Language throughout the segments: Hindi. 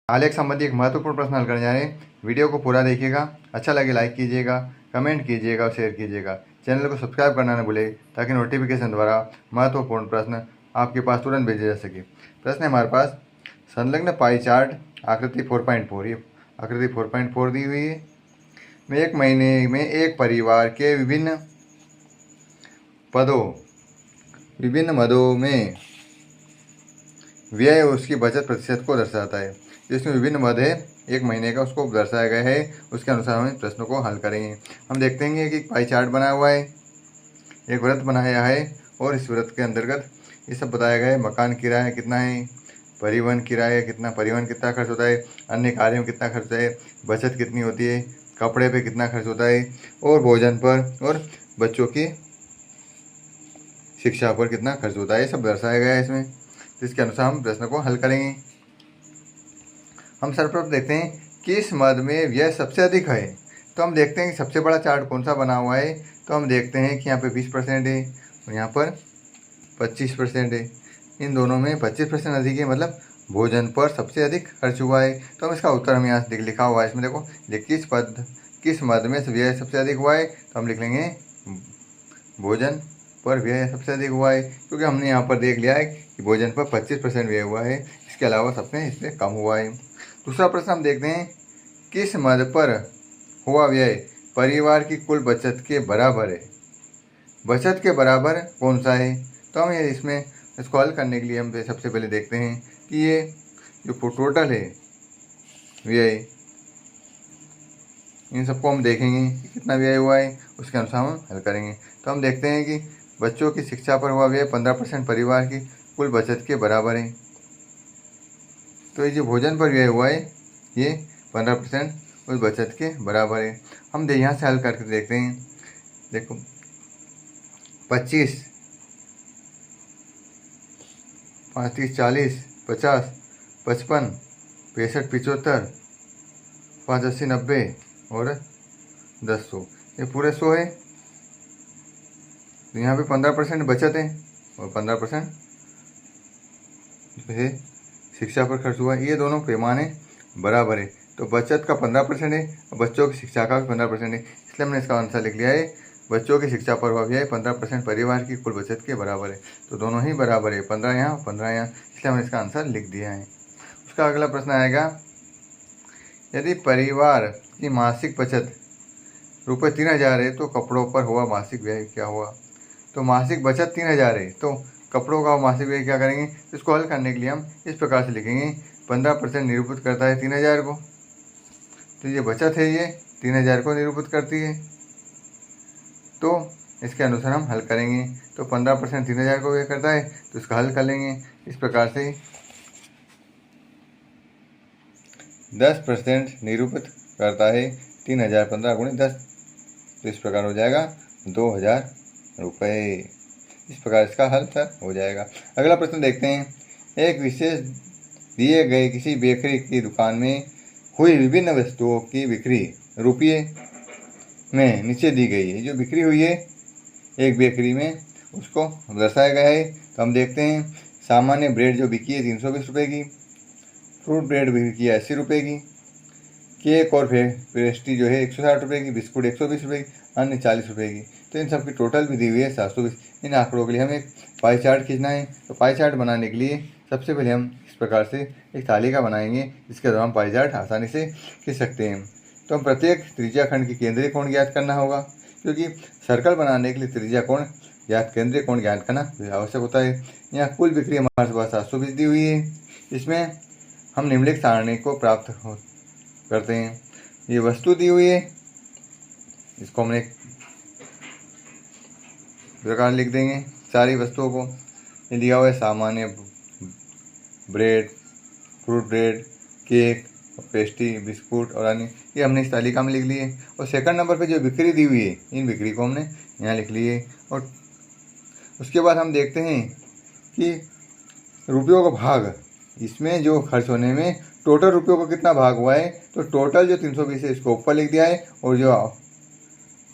आलेख संबंधी एक महत्वपूर्ण प्रश्न हल करने जा रहे हैं। वीडियो को पूरा देखिएगा, अच्छा लगे लाइक कीजिएगा, कमेंट कीजिएगा और शेयर कीजिएगा। चैनल को सब्सक्राइब करना न भूलें ताकि नोटिफिकेशन द्वारा महत्वपूर्ण प्रश्न आपके पास तुरंत भेजे जा सके। प्रश्न है हमारे पास, संलग्न पाई चार्ट आकृति 4.4, ये आकृति 4.4 दी हुई है। में एक महीने में एक परिवार के विभिन्न मदों में व्यय उसकी बचत प्रतिशत को दर्शाता है। जिसमें विभिन्न मद है, एक महीने का उसको दर्शाया गया है, उसके अनुसार हम इस प्रश्नों को हल करेंगे। हम देखते हैं कि पाई चार्ट बना हुआ है, एक व्रत बनाया है और इस व्रत के अंतर्गत ये सब बताया गया है। मकान किराया कितना है, परिवहन किराया कितना, परिवहन कितना खर्च होता है, अन्य कार्यों में कितना खर्च होता है, बचत कितनी होती है, कपड़े पे कितना खर्च होता है और भोजन पर और बच्चों की शिक्षा पर कितना खर्च होता है, ये सब दर्शाया गया है इसमें। तो इसके अनुसार हम प्रश्न को हल करेंगे। हम सर्वप्रथम देखते हैं किस मद में व्यय सबसे अधिक है। तो हम देखते हैं कि सबसे बड़ा चार्ट कौन सा बना हुआ है। तो हम देखते हैं कि यहाँ पे 20% है और यहाँ पर 25% है। इन दोनों में 25% अधिक है, मतलब भोजन पर सबसे अधिक खर्च हुआ है। तो हम इसका उत्तर हम यहाँ से लिखा हुआ है, इसमें देखो किस मद में व्यय सबसे अधिक हुआ है। तो हम लिख लेंगे भोजन पर व्यय सबसे अधिक हुआ है, क्योंकि हमने यहाँ पर देख लिया है कि भोजन पर 25% व्यय हुआ है, इसके अलावा सबसे इसमें कम हुआ है। दूसरा प्रश्न हम देखते हैं किस मद पर हुआ व्यय परिवार की कुल बचत के बराबर है। बचत के बराबर कौन सा है। तो हम ये इसमें इसको हल करने के लिए हम सबसे पहले देखते हैं कि ये जो टोटल है व्यय, इन सबको हम देखेंगे कि कितना व्यय हुआ है, उसके अनुसार हम हल करेंगे। तो हम देखते हैं कि बच्चों की शिक्षा पर हुआ व्यय 15% परिवार की कुल बचत के बराबर है। तो ये जो भोजन पर व्यय हुआ है ये 15% उस बचत के बराबर है। हम यहाँ से हल करके देखते हैं। देखो 25, 5, 30, 40, 50, 55, 65, 75, 5, 80, 90 और 10, 100, ये पूरे 100 है। तो यहाँ पे 15% बचत है और 15% शिक्षा पर खर्च हुआ है। ये दोनों पैमाने बराबर है। तो बचत का 15% है और बच्चों की शिक्षा का भी 15% है, इसलिए हमने इसका आंसर लिख लिया है बच्चों की शिक्षा पर हुआ व्यय 15% परिवार की कुल बचत के बराबर है। तो दोनों ही बराबर है, 15 यहाँ 15 यहाँ, इसलिए हमने इसका आंसर लिख दिया है। उसका अगला प्रश्न आएगा, यदि परिवार की मासिक बचत रुपये 3000 है तो कपड़ों पर हुआ मासिक व्यय क्या हुआ। तो मासिक बचत 3000 है तो कपड़ों का मासिक व्यय क्या करेंगे। इसको हल करने के लिए हम इस प्रकार से लिखेंगे, 15% निरूपित करता है 3000 को। तो ये बचत है, ये 3000 को निरूपित करती है, तो इसके अनुसार हम हल करेंगे। तो 15% 3000 को व्यय करता है, तो इसका हल कर लेंगे इस प्रकार से। 10% निरूपित करता है 3000, 15 गुणे 10, तो इस प्रकार हो जाएगा 2000 रुपये। इस प्रकार इसका हल हो जाएगा। अगला प्रश्न देखते हैं, एक विशेष दिए गए किसी बेकरी की दुकान में हुई विभिन्न वस्तुओं की बिक्री रुपये में नीचे दी गई है। जो बिक्री हुई है एक बेकरी में उसको दर्शाया गया है। तो हम देखते हैं, सामान्य ब्रेड जो बिकी है 320 रुपये की, फ्रूट ब्रेड बिकी है 80 रुपये की, केक और पेस्ट्री जो है 160 रुपये की, बिस्कुट 120 रुपये की, अन्य 40 रुपये की। तो इन सब की टोटल भी दी हुई है 720। इन आंकड़ों के लिए हमें पाई चार्ट खींचना है। तो पाई चार्ट बनाने के लिए सबसे पहले हम इस प्रकार से एक तालिका बनाएंगे, जिसके द्वारा हम पाई चार्ट आसानी से खींच सकते हैं। तो हम प्रत्येक त्रिज्या खंड की केंद्रीय कोण ज्ञात करना होगा, क्योंकि सर्कल बनाने के लिए त्रिज्या कोण ज्ञात केंद्रीय कोण ज्ञात करना आवश्यक होता है। यहाँ कुल बिक्री हमारे पास 720 दी हुई है। इसमें हम निम्नलिखित सारणी को प्राप्त करते हैं। ये वस्तु दी हुई है, इसको हमने एक प्रकार लिख देंगे सारी वस्तुओं को। ये दिया हुआ है सामान्य bread, fruit bread, cake, pastry, biscuit और अन्य, ये हमने इस तालिका में लिख लिए। और सेकंड नंबर पे जो बिक्री दी हुई है, इन बिक्री को हमने यहाँ लिख लिए। और उसके बाद हम देखते हैं कि रुपयों का भाग, इसमें जो खर्च होने में टोटल रुपयों का कितना भाग हुआ है। तो टोटल जो 320 है इसको ऊपर लिख दिया है, और जो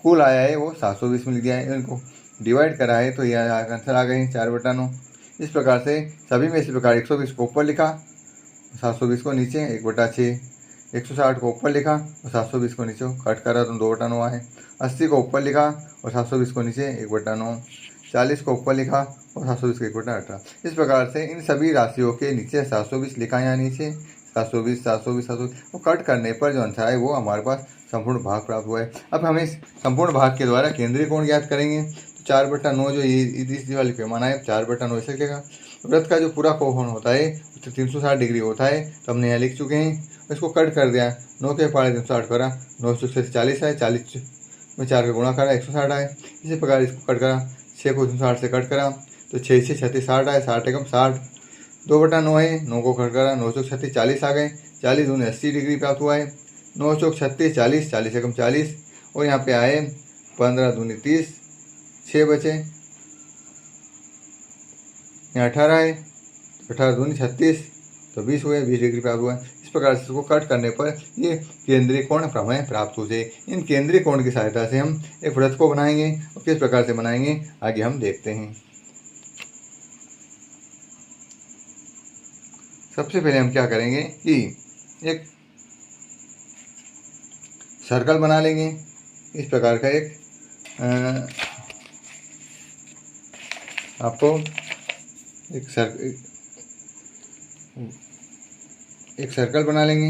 कुल आया है वो 720 में लिख दिया है। इनको डिवाइड करा है तो यह आंसर आ गए 4/9। इस प्रकार से सभी में इसी प्रकार 120 को ऊपर लिखा, 720 को नीचे 1/6, 160 को ऊपर लिखा और 720 को नीचे कट करा तो 2/9 आए। 80 को ऊपर लिखा और 720 को नीचे 1/9, 40 को ऊपर लिखा और 720 को 1/18। इस प्रकार से इन सभी राशियों के नीचे 720 लिखा, यहाँ नीचे 720 720 720 और कट करने पर जो आंसर है वो हमारे पास संपूर्ण भाग प्राप्त हुआ है। अब हम इस संपूर्ण भाग के द्वारा केंद्रीय कोण ज्ञात करेंगे। तो 4/9 जो इस वाली पैमाना है 4/9 ऐसे लिखेगा। वृत्त का जो पूरा कोण होता है 360 डिग्री होता है, तो हमने यहाँ लिख चुके हैं। इसको कट कर दिया, 9 के पहाड़े 360 करा, 9 से 40 है, 40 में 4 का गुणा करा 160 आए। इसी प्रकार इसको कट करा, 6 को 360 से कट करा तो 6 से 36 60 आए, 60 एकम 60, 2/9 है, 9 को कट करा 9 चौक 36 40 आ गए, 40 दूनी 80 डिग्री प्राप्त हुआ है, 9 चौक 36 40, 40 एकम 40 और यहाँ पे आए 15 दूनी 30, 6 बचे, यहाँ 18 है, 18 दूनी 36 तो 20 हुए, 20 डिग्री प्राप्त हुआ है। इस प्रकार से इसको कट करने पर ये केंद्रीय कोण हमें प्राप्त हो जाए। इन केंद्रीय कोण की सहायता से हम एक वृत्त को बनाएंगे और किस प्रकार से बनाएंगे आगे हम देखते हैं। सबसे पहले हम क्या करेंगे कि एक सर्कल बना लेंगे। इस प्रकार का आपको एक सर्कल बना लेंगे।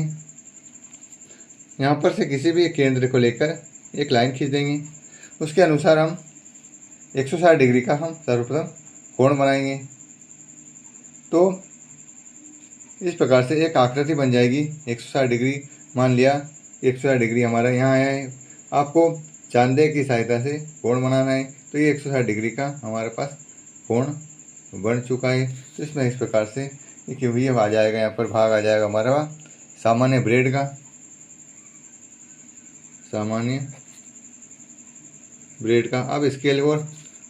यहाँ पर से किसी भी एक केंद्र को लेकर एक लाइन खींच देंगे। उसके अनुसार हम 160 डिग्री का हम सर्वप्रथम कोण बनाएंगे। तो इस प्रकार से एक आकृति बन जाएगी 160 डिग्री। मान लिया 160 डिग्री हमारा यहाँ आया है। आपको चांदे की सहायता से कोण बनाना है, तो ये 160 डिग्री का हमारे पास कोण बन चुका है। तो इसमें इस प्रकार से ये आ जाएगा, यहाँ पर भाग आ जाएगा हमारा सामान्य ब्रेड का, सामान्य ब्रेड का। अब स्केल और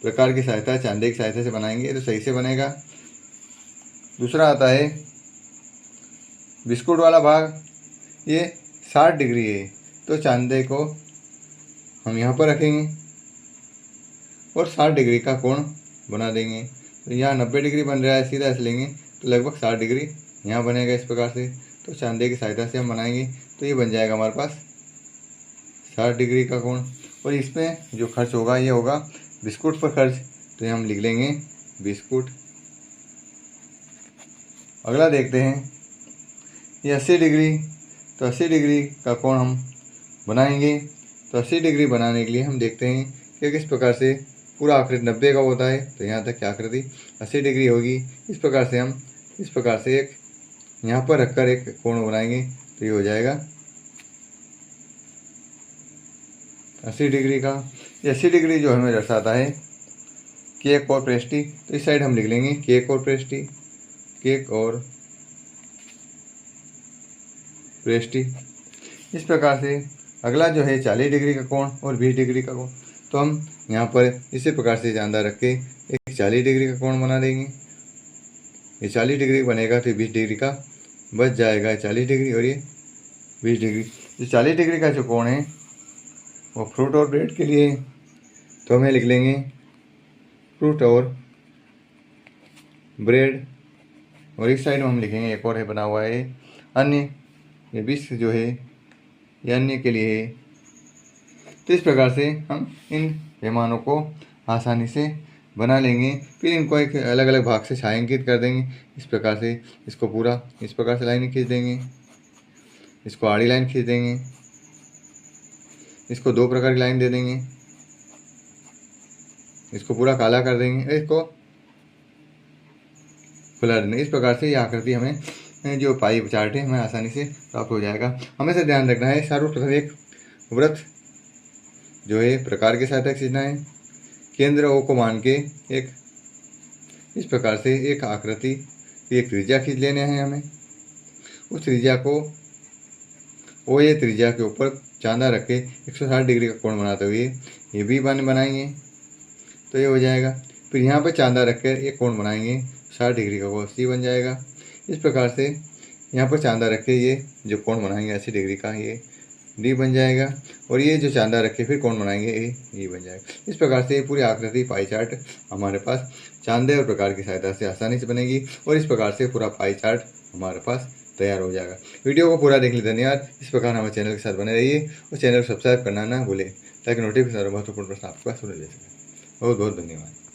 प्रकार की सहायता चांदे की सहायता से बनाएंगे तो सही से बनेगा। दूसरा आता है बिस्कुट वाला भाग, ये 60 डिग्री है, तो चांदे को हम यहाँ पर रखेंगे और 60 डिग्री का कोण बना देंगे। तो यहाँ 90 डिग्री बन रहा है, सीधा ऐसे लेंगे तो लगभग 60 डिग्री यहाँ बनेगा इस प्रकार से। तो चांदे की सहायता से हम बनाएंगे तो ये बन जाएगा हमारे पास 60 डिग्री का कोण। और इसमें जो खर्च होगा ये होगा बिस्कुट पर खर्च, तो ये हम लिख लेंगे बिस्कुट। अगला देखते हैं ये 80 डिग्री, तो 80 डिग्री का कोण हम बनाएंगे। तो 80 डिग्री बनाने के लिए हम देखते हैं कि किस प्रकार से पूरा आकृति 90 का होता है, तो यहाँ तक की आकृति 80 डिग्री होगी। इस प्रकार से हम इस प्रकार से एक यहाँ पर रखकर एक कोण बनाएंगे तो ये हो जाएगा 80 डिग्री का। ये 80 डिग्री जो हमें दर्शाता है केक और पेस्ट्री, तो इस साइड हम लिख लेंगे केक और पेस्ट्री, केक और पेस्ट्री। इस प्रकार से अगला जो है 40 डिग्री का कोण और 20 डिग्री का कोण, तो हम यहाँ पर इसी प्रकार से ध्यान रख के एक 40 डिग्री का कोण बना देंगे। ये 40 डिग्री बनेगा तो 20 डिग्री का बच जाएगा, 40 डिग्री और ये 20 डिग्री। जो 40 डिग्री का जो कोण है वो फ्रूट और ब्रेड के लिए, तो हमें लिख लेंगे फ्रूट और ब्रेड। और इस साइड में हम लिखेंगे एक और है बना हुआ है अन्य, ये 20 जो है ये अन्य के लिए है। तो इस प्रकार से हम इन पैमानों को आसानी से बना लेंगे। फिर इनको एक अलग अलग भाग से छायांकित कर देंगे। इस प्रकार से इसको पूरा इस प्रकार से लाइन खींच देंगे, इसको आड़ी लाइन खींच देंगे, इसको 2 प्रकार की लाइन दे देंगे, इसको पूरा काला कर देंगे, इसको खुला देंगे। इस प्रकार से ये आकृति हमें जो पाई चार्ट है हमें आसानी से प्राप्त हो जाएगा। हमेशा ध्यान रखना है सर्वप्रथम एक वृत्त जो है प्रकार के साथ खींचना है। केंद्र O को मान के एक इस प्रकार से एक आकृति की एक त्रिज्या खींच लेने हैं हमें। उस त्रिज्या को ओ ये त्रिज्या के ऊपर चांदा रख के 160 डिग्री का कोण बनाते हुए ये भी बनाएंगे तो ये हो जाएगा। फिर यहाँ पर चांदा रख कर एक कोण बनाएंगे 60 डिग्री का, वो 80 बन जाएगा। इस प्रकार से यहाँ पर चांदा रख के ये जो कोण बनाएंगे 80 डिग्री का ये डी बन जाएगा। और ये जो चांदा रख के फिर कोण बनाएंगे ये बन जाएगा। इस प्रकार से पूरी आकृति पाई चार्ट हमारे पास चांदे और प्रकार की सहायता से आसानी से बनेगी। और इस प्रकार से पूरा पाई चार्ट हमारे पास तैयार हो जाएगा। वीडियो को पूरा देखने धन्यवाद। इस प्रकार हमारे चैनल के साथ बने रहिए और चैनल को सब्सक्राइब करना ना भूलें ताकि नोटिफिकेशन और महत्वपूर्ण प्रश्न आपके पास सुने जा सके। बहुत बहुत धन्यवाद।